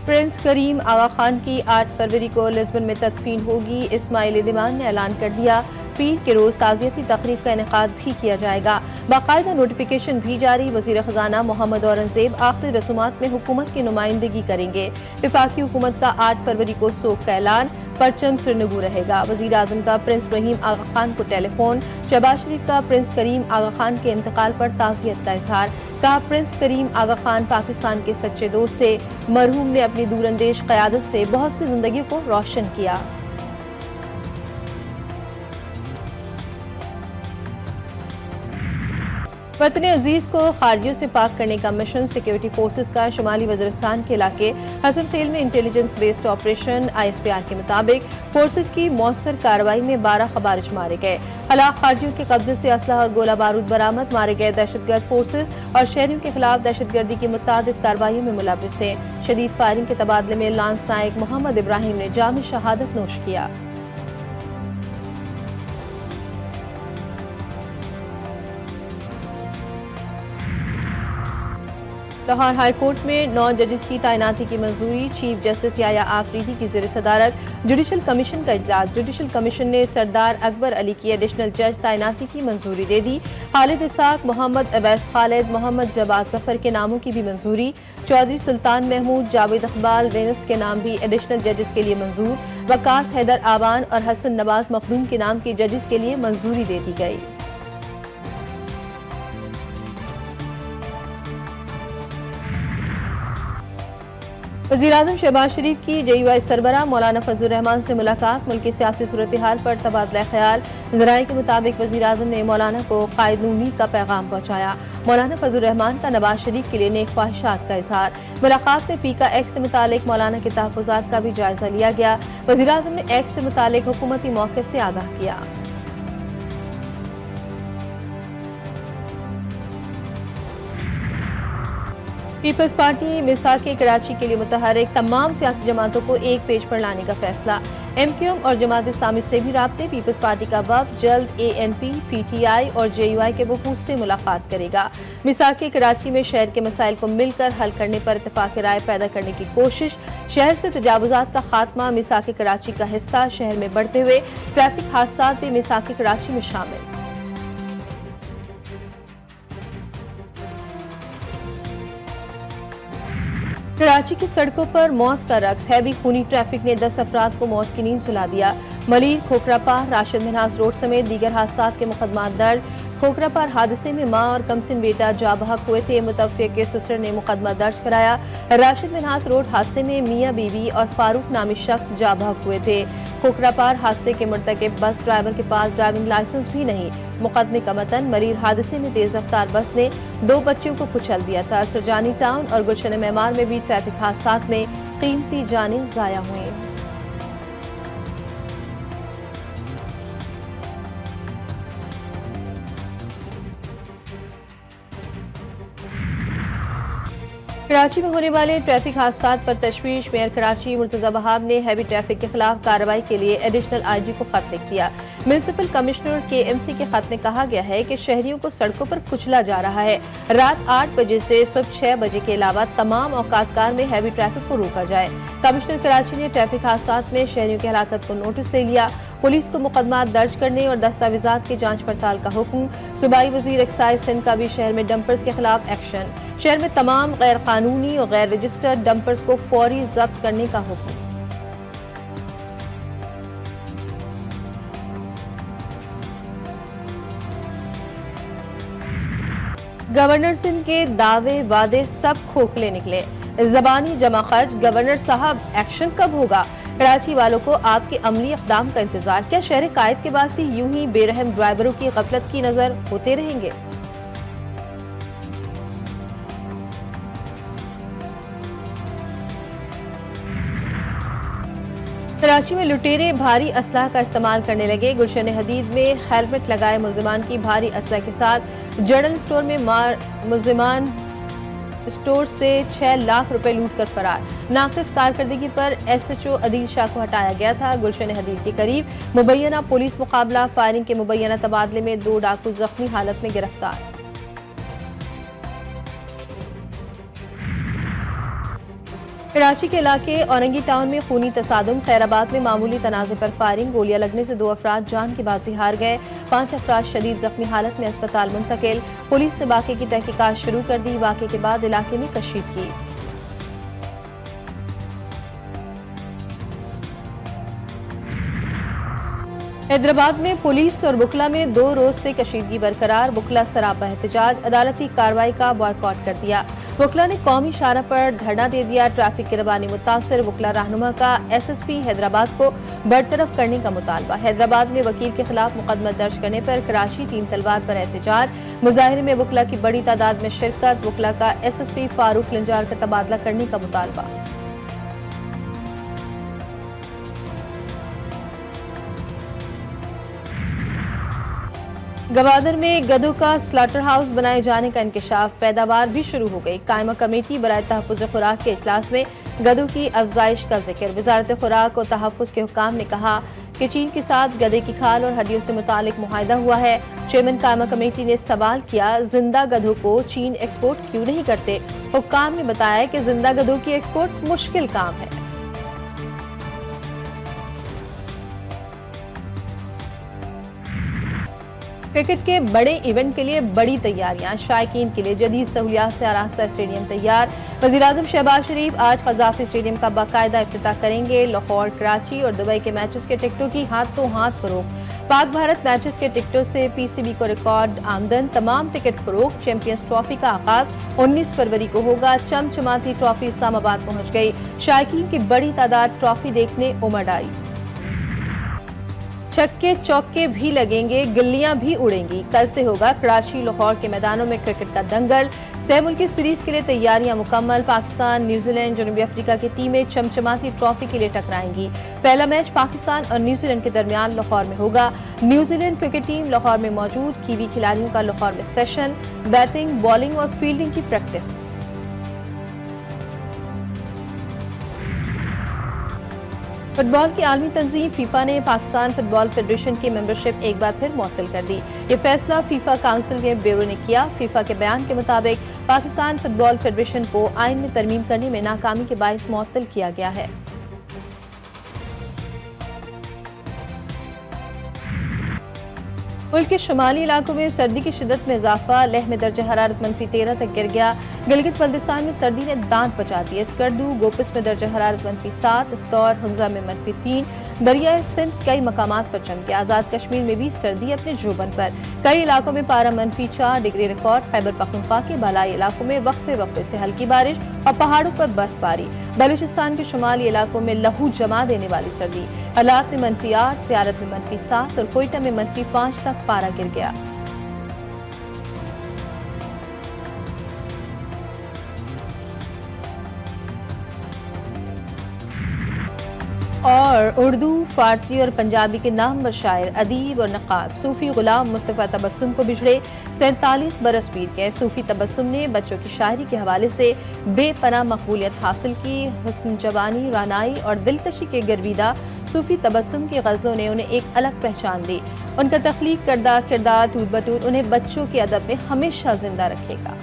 Prince करीम आगा खान की 8 फरवरी को Lisbon में तदफीन होगी। इस्माइल दिमान ने ऐलान कर दिया, पीर के रोज ताज़ियती तकरीब का इनेकाद भी किया जाएगा। बाकायदा नोटिफिकेशन भी जारी। वज़ीर ख़ज़ाना मोहम्मद औरंगज़ेब आखिरी रसूमात में हुकूमत की नुमाइंदगी करेंगे। वफाकी हुकूमत का 8 फरवरी को सोग का ऐलान, परचम श्रीनगर रहेगा। वज़ीर आज़म का प्रिंस इब्राहिम आगा खान को टेलीफोन। शहबाज शरीफ का प्रिंस करीम आगा खान के इंतकाल पर ताज़ियत का इजहार। कहा, प्रिंस करीम आगा खान पाकिस्तान के सच्चे दोस्त थे। मरहूम ने अपनी दूरंदेश क़यादत से बहुत सी जिंदगियों को रोशन किया। वतन अजीज को खारजियों से पाक करने का मिशन। सिक्योरिटी फोर्सेस का शुमाली वज़ीरिस्तान के इलाके हसन फेल में इंटेलिजेंस बेस्ड ऑपरेशन। ISPR के मुताबिक फोर्सेस की मौसर कार्रवाई में 12 खवारिज मारे गए। हलाक खारजियों के कब्जे से असलहा और गोला बारूद बरामद। मारे गए दहशतगर्द फोर्सेस और शहरियों के खिलाफ दहशतगर्दी की मुतादिद कार्रवाइयों में मुलव्विस थे। शदीद फायरिंग के तबादले में लांस नायक मोहम्मद इब्राहिम ने जाम शहादत नोश किया। लाहौर हाई कोर्ट में 9 जजेस की तैनाती की मंजूरी। चीफ जस्टिस याया आफरीदी की ज़ेर सदारत जुडिशल कमीशन का इजलास। जुडिशल कमीशन ने सरदार अकबर अली की एडिशनल जज तैनाती की मंजूरी दे दी। खालिद इसाक, मोहम्मद अवैस खालिद, मोहम्मद जवाद जफर के नामों की भी मंजूरी। चौधरी सुल्तान महमूद, जावेद इकबाल, वेनस के नाम भी एडिशनल जजेस के लिए मंजूर। वकास हैदर आवान और हसन नवाज मखदूम के नाम की जजेस के लिए मंजूरी दे दी गई। वज़ीर-ए-आज़म शहबाज शरीफ की JUI सरबराह मौलाना फजलुर रहमान से मुलाकात। मुल्क की सियासी सूरत हाल पर तबादला ख्याल। ज़राए के मुताबिक वज़ीर-ए-आज़म ने मौलाना को क़ायद नून लीग का पैगाम पहुँचाया। मौलाना फजलुर रहमान का नवाज शरीफ के लिए नेक ख्वाहिशात का इजहार। मुलाकात में पीका एक्ट से मुतालिक मौलाना के तहफ़्फ़ुज़ात का भी जायजा लिया गया। वज़ीर-ए-आज़म ने एक्ट से मुतालिक हुकूमती मौक़िफ़ से आगाह किया। पीपल्स पार्टी मिसाके कराची के लिए मुतहर्रिक। तमाम सियासी जमातों को एक पेज पर लाने का फैसला। MQM और जमात इस्लामी से भी राब्ते। पीपल्स पार्टी का वफ़द जल्द ANP, PTI और JUI के वफूद से मुलाकात करेगा। मिसाके कराची में शहर के मसाइल को मिलकर हल करने पर इत्तेफाक राय पैदा करने की कोशिश। शहर से तजावुज़ात का खात्मा। मिसाके कराची का हिस्सा शहर में बढ़ते हुए ट्रैफिक हादसा भी मिसाके कराची में शामिल। कराची की सड़कों पर मौत का रक्स। हैवी खूनी ट्रैफिक ने 10 अफराद को मौत की नींद सुला दिया। मलिर, खोखरापार, राशिद मिन्हास रोड समेत दीगर हादसात के मुकदमात दर्ज। खोखरापार हादसे में मां और कमसिन बेटा जाँ बहक हुए थे। मुतवफ़्फ़े के ससुर ने मुकदमा दर्ज कराया। राशिद मिन्हास रोड हादसे में मियाँ बीवी और फारूक नामी शख्स जाँ बहक हुए थे। खोखरापार हादसे के मुर्तकिब बस ड्राइवर के पास ड्राइविंग लाइसेंस भी नहीं। मुकदमे का मतन, मरीर हादसे में तेज रफ्तार बस ने 2 बच्चों को कुचल दिया था। सरजानी टाउन और गुलशन मेमार में भी ट्रैफिक हादसात में कीमती जानें ज़ाया हुई। कराची में होने वाले ट्रैफिक हादसात पर तशवीश। मेयर कराची मुर्तज़ा वहाब ने हैवी ट्रैफिक के खिलाफ कार्रवाई के लिए एडिशनल IG को खत लिख दिया। म्यूनिसिपल कमिश्नर KMC के खत में कहा गया है कि शहरियों को सड़कों पर कुचला जा रहा है। रात 8 बजे से सुबह 6 बजे के अलावा तमाम औकात-कार में हैवी ट्रैफिक को रोका जाए। कमिश्नर कराची ने ट्रैफिक हादसात में शहरियों की हलाकत को नोटिस ले लिया। पुलिस को मुकदमा दर्ज करने और दस्तावेजात की जांच पड़ताल का हुक्म। सूबाई वजीर एक्साइज सिंध का भी शहर में डंपर्स के खिलाफ एक्शन। शहर में तमाम गैर कानूनी और गैर रजिस्टर्ड डंपर्स को फौरी जब्त करने का हुक्म। गवर्नर सिंध के दावे वादे सब खोखले निकले। ज़बानी जमा खर्च। गवर्नर साहब एक्शन कब होगा? कराची वालों को आपके अमली इक़दाम का इंतजार। क्या शहर कायद के बासी यूं ही बेरहम ड्राइवरों की गफलत की नजर होते रहेंगे? कराची में लुटेरे भारी असलाह का इस्तेमाल करने लगे। गुलशन हदीद में हेलमेट लगाए मुल्जिमान की भारी असलाह के साथ जनरल स्टोर में मुल्जिमान स्टोर से 6 लाख रुपए लूट कर फरार। नाकिस कारकर्दगी पर SHO अदील शाह को हटाया गया था। गुलशन हदीद के करीब मुबैना पुलिस मुकाबला। फायरिंग के मुबैना तबादले में 2 डाकू जख्मी हालत में गिरफ्तार। कराची के इलाके औरंगी टाउन में खूनी तसादुम, खैराबाद में मामूली तनाज़े पर फायरिंग, गोलियां लगने से 2 अफराद जान की बाजी हार गए, 5 अफराद शदीद जख्मी हालत में अस्पताल मुंतकिल। पुलिस ने वाक़े की तहकीकात शुरू कर दी। वाक़े के बाद इलाके में कशीदगी। हैदराबाद में पुलिस और बुकला में 2 रोज से कशीदगी बरकरार, बुकला सरापा एहतजाज, अदालती कार्रवाई का बॉयकॉट कर दिया। बुकला ने कौमी शाहरा पर धरना दे दिया, ट्रैफिक की रवानी मुतासर, बुकला रहनुमा का SSP हैदराबाद को बरतरफ करने का मुतालबा। हैदराबाद में वकील के खिलाफ मुकदमा दर्ज करने पर कराची 3 तलवार पर एहतजाज, मुजाहिरे में बुकला की बड़ी तादाद में शिरकत, बुकला का SSP फारूक लंजार का तबादला करने का मुतालबा। गवादर में गधों का स्लॉटर हाउस बनाए जाने का इंकशाफ, पैदावार भी शुरू हो गई। कायमा कमेटी बराए तहफ़्फ़ुज़ खुराक के इजलास में गधों की अफजाइश का जिक्र। वजारत खुराक और तहफ़्फ़ुज़ के हुक्काम ने कहा कि चीन के साथ गधे की खाल और हड्डियों से मुतालिक मुआहिदा हुआ है। चेयरमैन कायमा कमेटी ने सवाल किया, जिंदा गधों को चीन एक्सपोर्ट क्यों नहीं करते? हुक्काम ने बताया कि जिंदा गधों की एक्सपोर्ट मुश्किल काम है। क्रिकेट के बड़े इवेंट के लिए बड़ी तैयारियां, शायकीन के लिए जदीद सहूलियात से आरास्ता स्टेडियम तैयार। वज़ीर-ए-आज़म शहबाज शरीफ आज क़ज़ाफ़ी स्टेडियम का बाकायदा इफ्तिताह करेंगे। लाहौर, कराची और दुबई के मैचेस के टिकटों की हाथों हाथ फरोख्त। पाक भारत मैचेस के टिकटों से PCB को रिकॉर्ड आमदन, तमाम टिकट फरोख्त। चैंपियंस ट्रॉफी का आगाज 19 फरवरी को होगा। चमचमाती ट्रॉफी इस्लामाबाद पहुंच गई, शायकीन की बड़ी तादाद ट्रॉफी देखने उमड़ आई। छक्के चौके भी लगेंगे, गिल्लियां भी उड़ेंगी। कल से होगा कराची लाहौर के मैदानों में क्रिकेट का दंगल। 6 मुल्की सीरीज के लिए तैयारियां मुकम्मल। पाकिस्तान, न्यूजीलैंड, जनूबी अफ्रीका की टीमें चमचमाती ट्रॉफी के लिए टकराएंगी। पहला मैच पाकिस्तान और न्यूजीलैंड के दरमियान लाहौर में होगा। न्यूजीलैंड क्रिकेट टीम लाहौर में मौजूद, कीवी खिलाड़ियों का लाहौर में सेशन, बैटिंग, बॉलिंग और फील्डिंग की प्रैक्टिस। फुटबॉल की आलमी तंजीम फीफा ने पाकिस्तान फुटबॉल फेडरेशन की मेंबरशिप एक बार फिर मुअत्तल कर दी। ये फैसला फीफा काउंसिल के ब्यूरो ने किया। फीफा के बयान के मुताबिक पाकिस्तान फुटबॉल फेडरेशन को आइन में तरमीम करने में नाकामी के बाइस मुअत्तल किया गया है। मुल्क के शुमाली इलाकों में सर्दी की शिद्दत में इजाफा, लेह में दर्जा हरारत -13 तक गिर गया। गिलगित बल्तिस्तान में सर्दी ने दांत बचा दिए। स्कर्दू, गोपिस में दर्जा हरारत -7, इस्तौर, हुंजा में -3, दरियाए सिंध कई मकामात पर चमके। आजाद कश्मीर में भी सर्दी अपने जोबन पर, कई इलाकों में पारा -4 डिग्री रिकॉर्ड। खैबर पख्तूनख्वा के बालाई इलाकों में वक्फे वक्फे से हल्की बारिश और पहाड़ों पर बर्फबारी। बलूचिस्तान के शुमाली इलाकों में लहू जमा देने वाली सर्दी। हालात में -8, ज़ियारत में -7 और कोयटा में -5 तक पारा गिर गया। और उर्दू, फारसी और पंजाबी के नामवर शायर, अदीब और नक्काश सूफी गुलाम मुस्तफ़ा तबस्सुम को बिछड़े 47 बरस बीत गए। सूफी तबस्सुम ने बच्चों की शायरी के हवाले से बेपनाह मकबूलियत हासिल की। हुस्न, जवानी, रानाई और दिलकशी के गर्विदा सूफी तबस्सुम की गज़लों ने उन्हें एक अलग पहचान दी। उनका तख्लीक करदा किरदार टूट बटूट उन्हें बच्चों के अदब में हमेशा जिंदा रखेगा।